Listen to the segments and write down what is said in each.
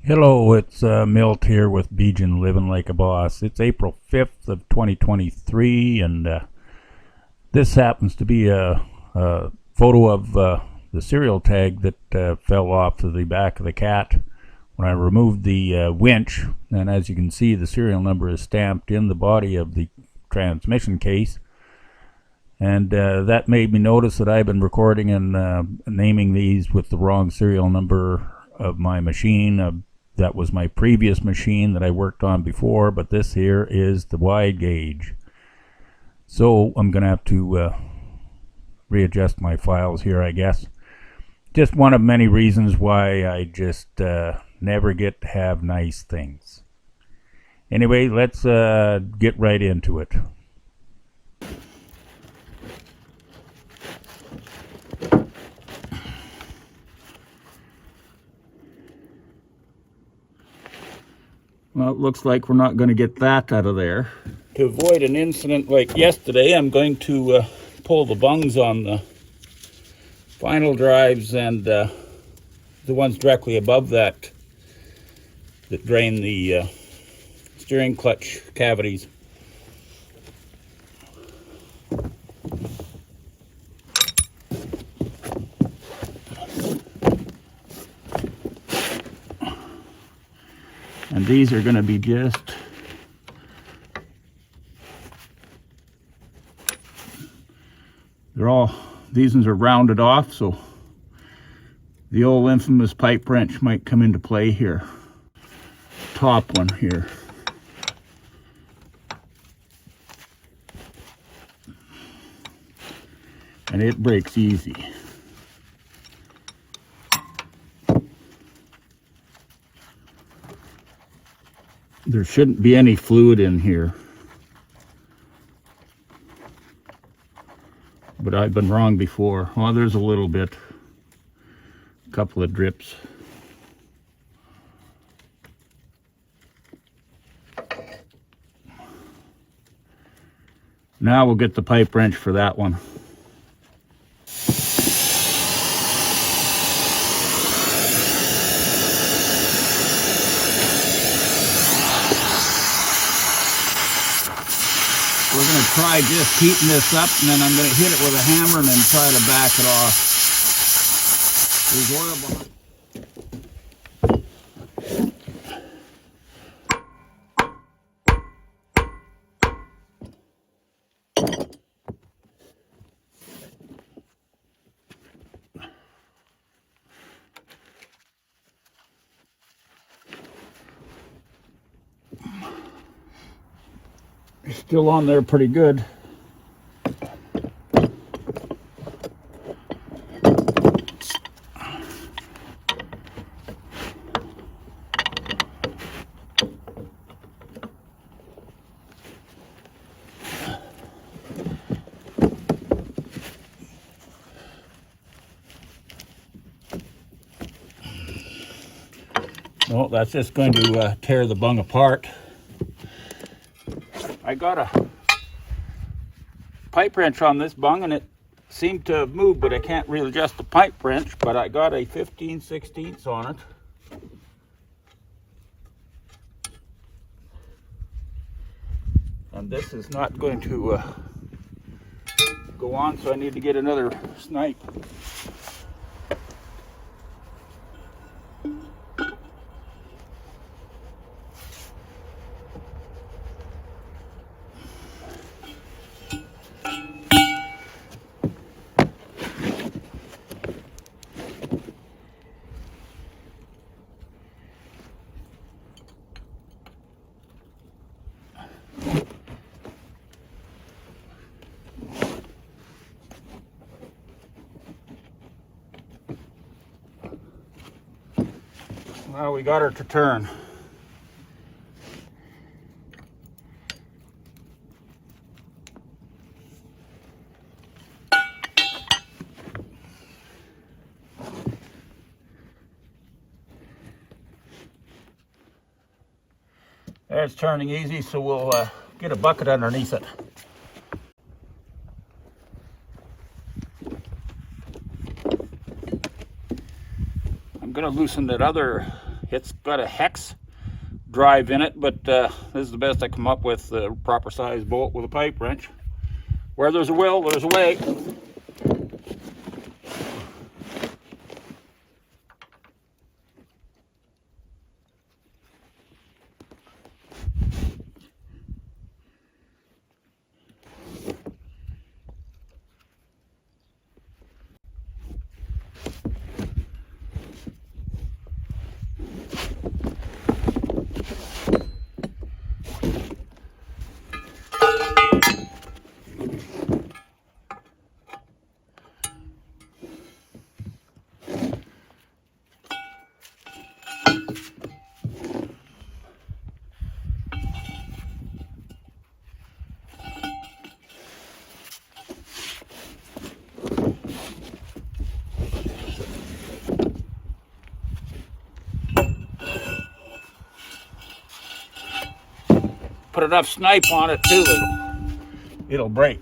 Hello, it's Milt here with Bijan Living Like a Boss. It's April 5th of 2023, and this happens to be a photo of the serial tag that fell off of the back of the cat when I removed the winch. And as you can see, the serial number is stamped in the body of the transmission case. And that made me notice that I've been recording and naming these with the wrong serial number of my machine. That was my previous machine that I worked on before, but this here is the wide gauge. So I'm going to have to readjust my files here, I guess. Just one of many reasons why I just never get to have nice things. Anyway, let's get right into it. Well, it looks like we're not going to get that out of there. To avoid an incident like yesterday, I'm going to pull the bungs on the final drives and the ones directly above that drain the steering clutch cavities. And these are going to be these ones are rounded off, so the old infamous pipe wrench might come into play here. Top one here. And it breaks easy. There shouldn't be any fluid in here, but I've been wrong before. Oh, there's a little bit, a couple of drips. Now we'll get the pipe wrench for that one. We're going to try just heating this up, and then I'm going to hit it with a hammer and then try to back it off. There's oil behind. Still on there pretty good. No, that's just going to tear the bung apart. I got a pipe wrench on this bung and it seemed to move, but I can't really adjust the pipe wrench, but I got a 15/16 on it. And this is not going to go on, so I need to get another snipe. Well, we got her to turn. It's turning easy, so we'll get a bucket underneath it. I'm going to loosen that other It's got a hex drive in it, but this is the best I come up with, the proper size bolt with a pipe wrench. Where there's a will, there's a way. Put enough snipe on it too, it'll break.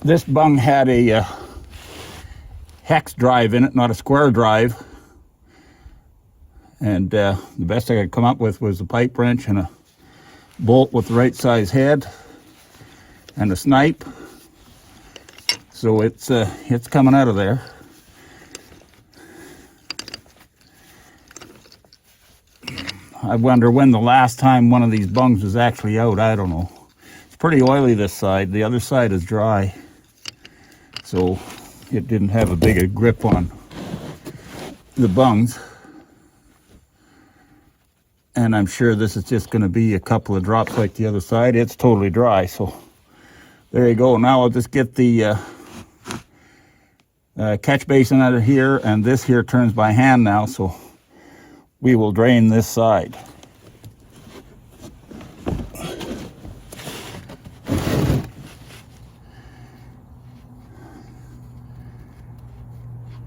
This bung had a hex drive in it, not a square drive. And the best I could come up with was a pipe wrench and a bolt with the right size head and a snipe. So it's coming out of there. I wonder when the last time one of these bungs was actually out. I don't know. It's pretty oily this side. The other side is dry. So it didn't have a big grip on the bungs. And I'm sure this is just going to be a couple of drops like the other side. It's totally dry, so there you go. Now I'll just get the catch basin out of here, and this here turns by hand now, so we will drain this side.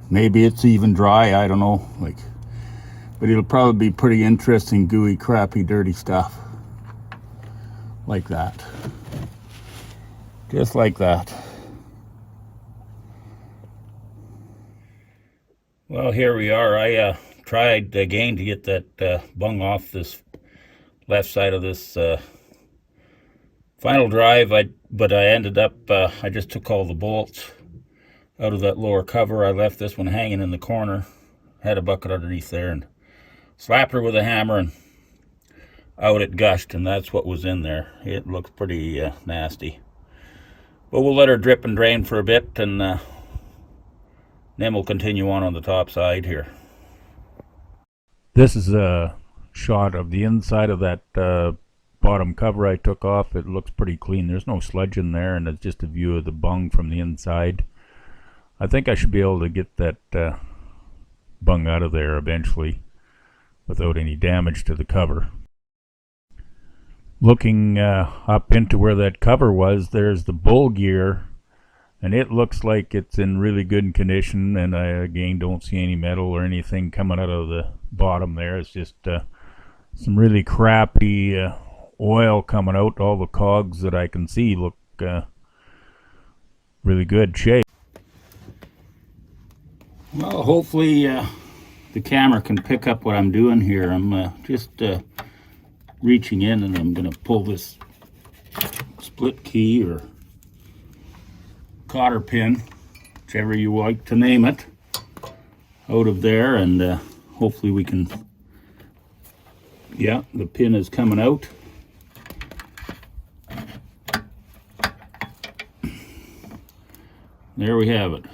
Maybe it's even dry, I don't know, but it'll probably be pretty interesting, gooey, crappy, dirty stuff. Like that. Just like that. Well, here we are. I tried again to get that bung off this left side of this final drive, but I ended up, I just took all the bolts out of that lower cover. I left this one hanging in the corner, had a bucket underneath there, and slapped her with a hammer, and out it gushed, and that's what was in there. It looks pretty nasty. But we'll let her drip and drain for a bit, and then we'll continue on the top side here. This is a shot of the inside of that bottom cover I took off. It looks pretty clean. There's no sludge in there, and it's just a view of the bung from the inside. I think I should be able to get that bung out of there eventually without any damage to the cover. Looking up into where that cover was, there's the bull gear, and it looks like it's in really good condition, and I again don't see any metal or anything coming out of the bottom there. It's just some really crappy oil coming out. All the cogs that I can see look really good shape. Well, hopefully the camera can pick up what I'm doing here. I'm just reaching in, and I'm going to pull this split key or cotter pin, whichever you like to name it, out of there, and hopefully we can, yeah, the pin is coming out. There we have it.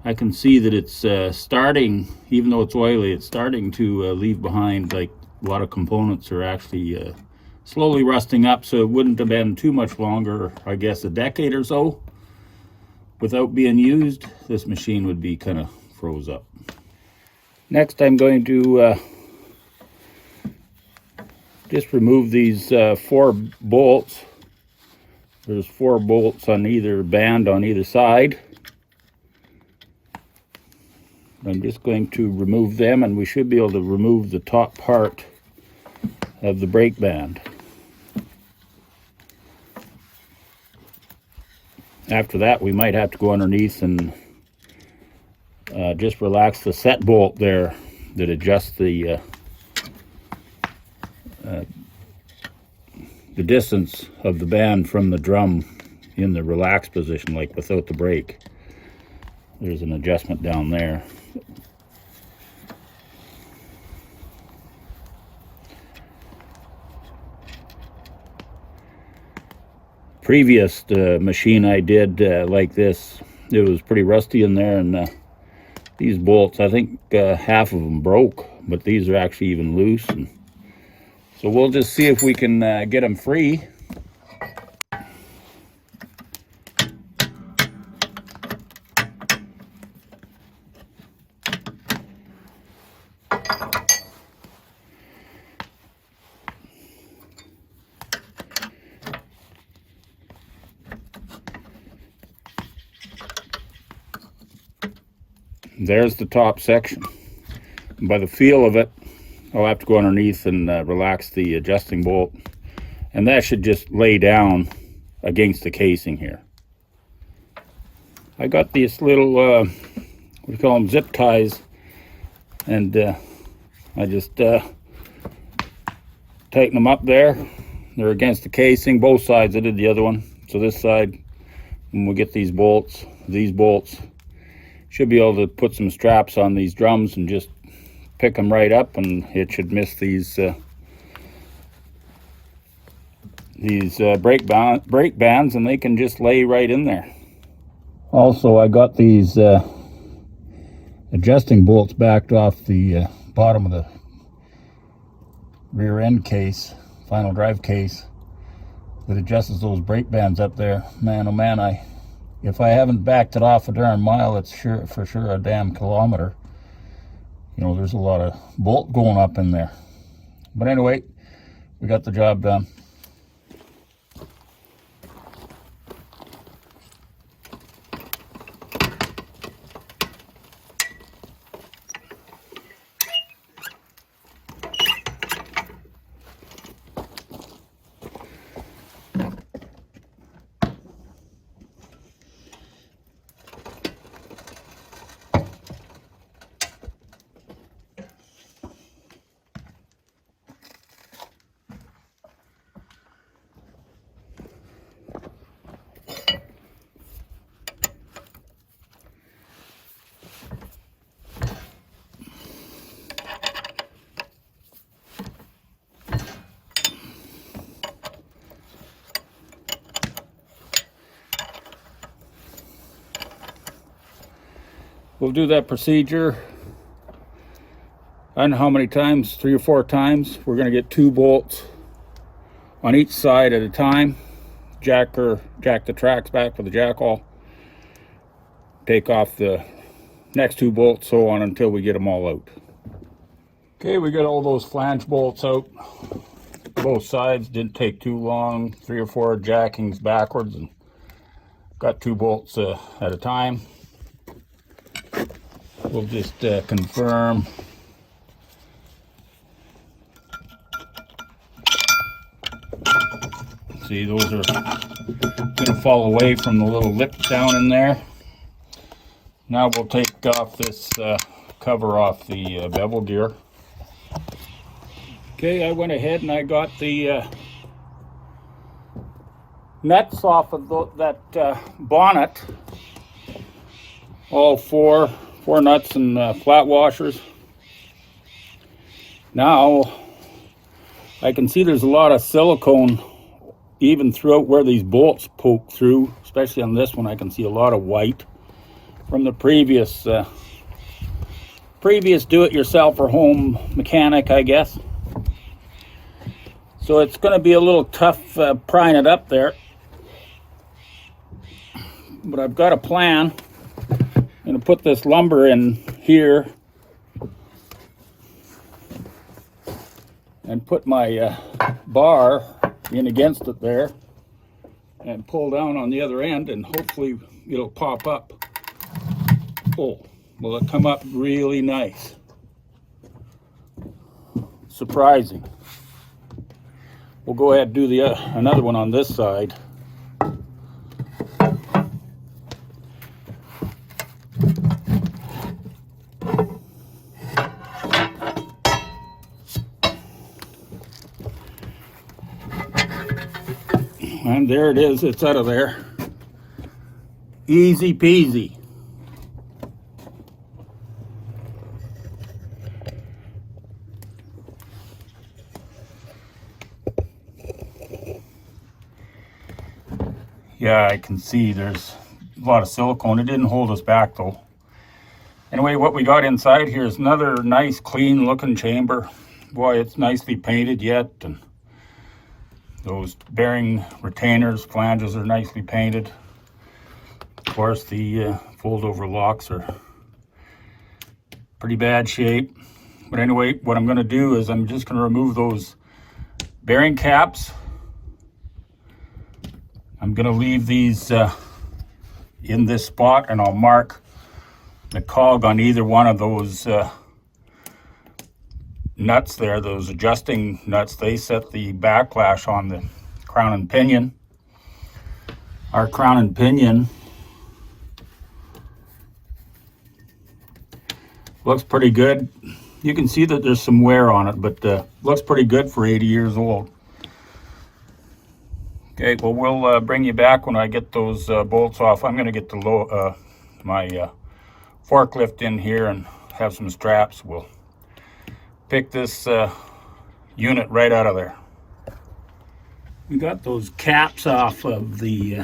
I can see that it's starting, even though it's oily, it's starting to leave behind, like a lot of components are actually slowly rusting up, so it wouldn't have been too much longer, I guess a decade or so, without being used. This machine would be kind of froze up. Next I'm going to just remove these 4 bolts. There's 4 bolts on either band on either side. I'm just going to remove them, and we should be able to remove the top part of the brake band. After that, we might have to go underneath and just relax the set bolt there that adjusts the distance of the band from the drum in the relaxed position, like without the brake. There's an adjustment down there. Previous machine I did like this, it was pretty rusty in there, and these bolts, I think half of them broke, but these are actually even loose. And so we'll just see if we can get them free. There's the top section. By the feel of it, I'll have to go underneath and relax the adjusting bolt, and that should just lay down against the casing here. I got these little, what do you call them, zip ties, and I just tighten them up there. They're against the casing, both sides. I did the other one. So this side, when we get these bolts, should be able to put some straps on these drums and just pick them right up, and it should miss these brake bands, and they can just lay right in there. Also, I got these adjusting bolts backed off the bottom of the rear end case, final drive case, that adjusts those brake bands up there. Man, oh man, if I haven't backed it off a darn mile, it's for sure a damn kilometer. You know, there's a lot of bolt going up in there. But anyway, we got the job done. We'll do that procedure, I don't know how many times, 3 or 4 times. We're going to get 2 bolts on each side at a time. Jack the tracks back for the jack all. Take off the next 2 bolts, so on until we get them all out. Okay, we got all those flange bolts out. Both sides, didn't take too long. 3 or 4 jackings backwards, and got 2 bolts at a time. We'll just confirm. See, those are going to fall away from the little lip down in there. Now we'll take off this cover off the bevel gear. Okay, I went ahead and I got the nuts off of that bonnet. All four nuts and flat washers. Now I can see there's a lot of silicone even throughout where these bolts poke through, especially on this one. I can see a lot of white from the previous do-it-yourself or home mechanic, I guess. So it's going to be a little tough prying it up there, but I've got a plan. I'm going to put this lumber in here and put my bar in against it there and pull down on the other end, and hopefully it'll pop up. Oh, Will it come up really nice? Surprising. We'll go ahead and do the another one on this side. And there it is, it's out of there. Easy peasy. Yeah, I can see there's a lot of silicone. It didn't hold us back though. Anyway, what we got inside here is another nice clean looking chamber. Boy, it's nicely painted yet, and those bearing retainers, flanges are nicely painted. Of course, the fold over locks are pretty bad shape. But anyway, what I'm going to do is I'm just going to remove those bearing caps. I'm going to leave these in this spot, and I'll mark the cog on either one of those nuts there, those adjusting nuts. They set the backlash on the crown and pinion. Our crown and pinion looks pretty good. You can see that there's some wear on it, but looks pretty good for 80 years old. Okay, well, we'll bring you back when I get those bolts off. I'm going to get the my forklift in here and have some straps. We'll pick this unit right out of there. We got those caps off of the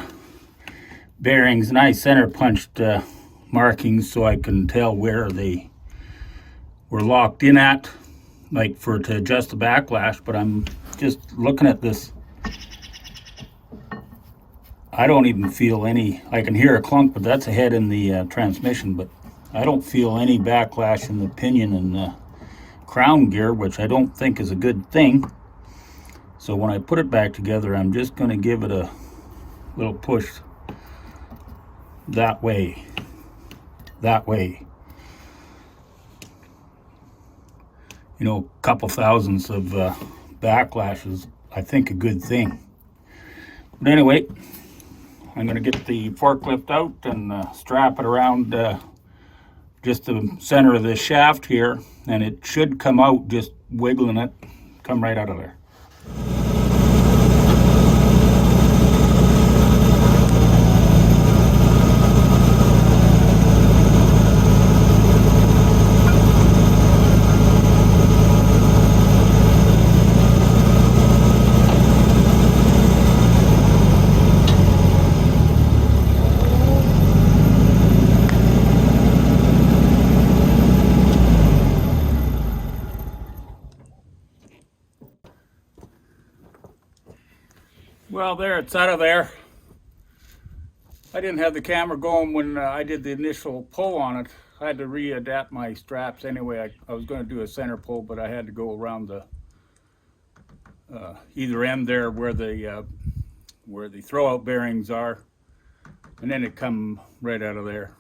bearings, and I center punched markings so I can tell where they were locked in at, like to adjust the backlash. But I'm just looking at this. I don't even feel any, I can hear a clunk, but that's a head in the transmission, but I don't feel any backlash in the pinion and the crown gear, which I don't think is a good thing. So when I put it back together, I'm just going to give it a little push that way. You know, a couple thousandths of backlash is, I think, a good thing. But anyway, I'm going to get the forklift out and strap it around just the center of this shaft here, and it should come out, just wiggling it, come right out of there. Well, there, it's out of there. I didn't have the camera going when I did the initial pull on it. I had to readapt my straps anyway. I was going to do a center pull, but I had to go around the either end there where the throwout bearings are, and then it come right out of there.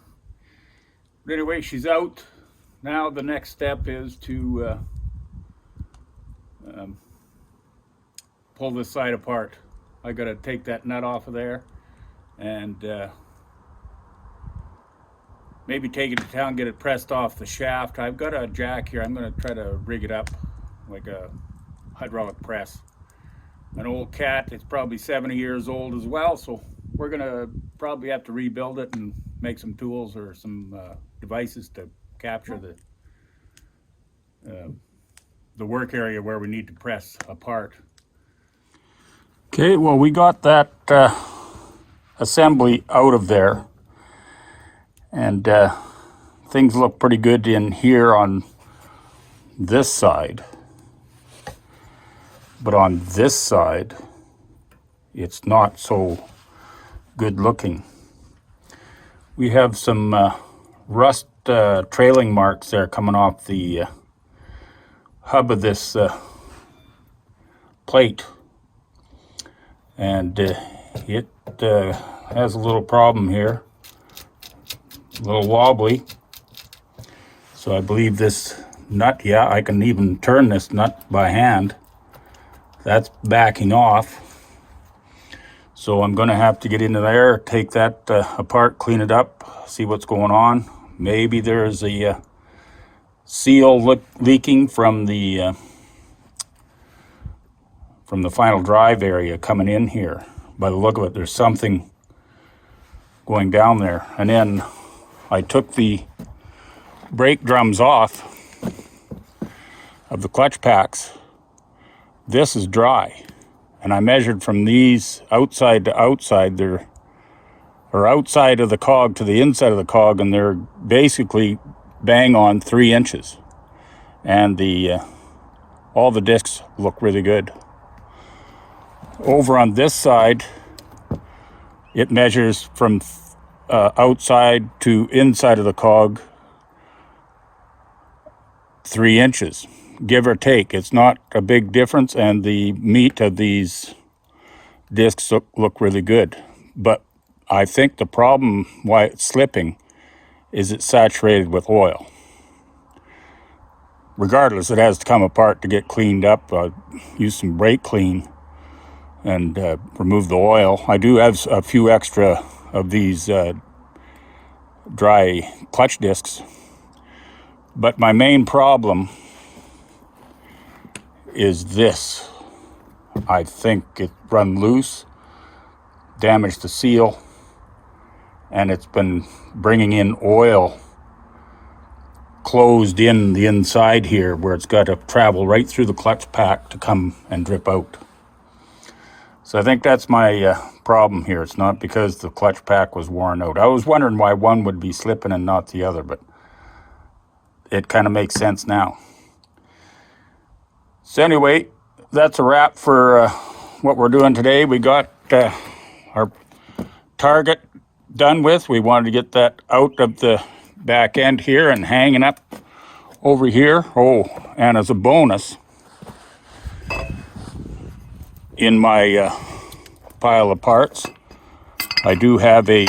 But anyway, she's out. Now the next step is to pull this side apart. I got to take that nut off of there and maybe take it to town, get it pressed off the shaft. I've got a jack here. I'm going to try to rig it up like a hydraulic press. An old cat. It's probably 70 years old as well, so we're going to probably have to rebuild it and make some tools or some devices to capture the work area where we need to press apart. Okay, well, we got that assembly out of there, and things look pretty good in here on this side, but on this side it's not so good looking. We have some rust trailing marks there coming off the hub of this plate. And it has a little problem here, a little wobbly. So I believe this nut, yeah, I can even turn this nut by hand. That's backing off. So I'm going to have to get into there, take that apart, clean it up, see what's going on. Maybe there's a seal leaking from the final drive area coming in here. By the look of it, there's something going down there. And then I took the brake drums off of the clutch packs. This is dry, and I measured from these outside to outside, or outside of the cog to the inside of the cog, and they're basically bang on 3 inches. And all the discs look really good. Over on this side, it measures from outside to inside of the cog 3 inches, give or take. It's not a big difference, and the meat of these discs look really good. But I think the problem why it's slipping is it's saturated with oil. Regardless, it has to come apart to get cleaned up. Use some brake clean and remove the oil. I do have a few extra of these dry clutch discs, but my main problem is this. I think it run loose, damaged the seal, and it's been bringing in oil closed in the inside here, where it's got to travel right through the clutch pack to come and drip out. So I think that's my problem here. It's not because the clutch pack was worn out. I was wondering why one would be slipping and not the other, but it kind of makes sense now. So anyway, that's a wrap for what we're doing today. We got our target done with. We wanted to get that out of the back end here and hanging up over here. Oh, and as a bonus, in my pile of parts, I do have a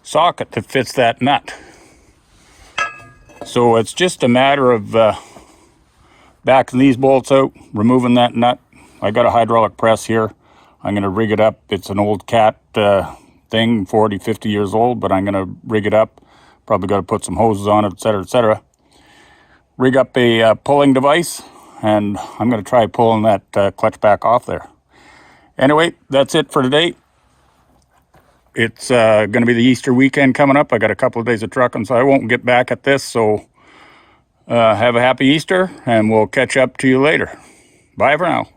socket that fits that nut. So it's just a matter of backing these bolts out, removing that nut. I got a hydraulic press here. I'm going to rig it up. It's an old cat thing, 40, 50 years old, but I'm going to rig it up. Probably got to put some hoses on it, etc., etc. Rig up a pulling device, and I'm going to try pulling that clutch back off there. Anyway, that's it for today. It's going to be the Easter weekend coming up. I got a couple of days of trucking, so I won't get back at this. So have a happy Easter, and we'll catch up to you later. Bye for now.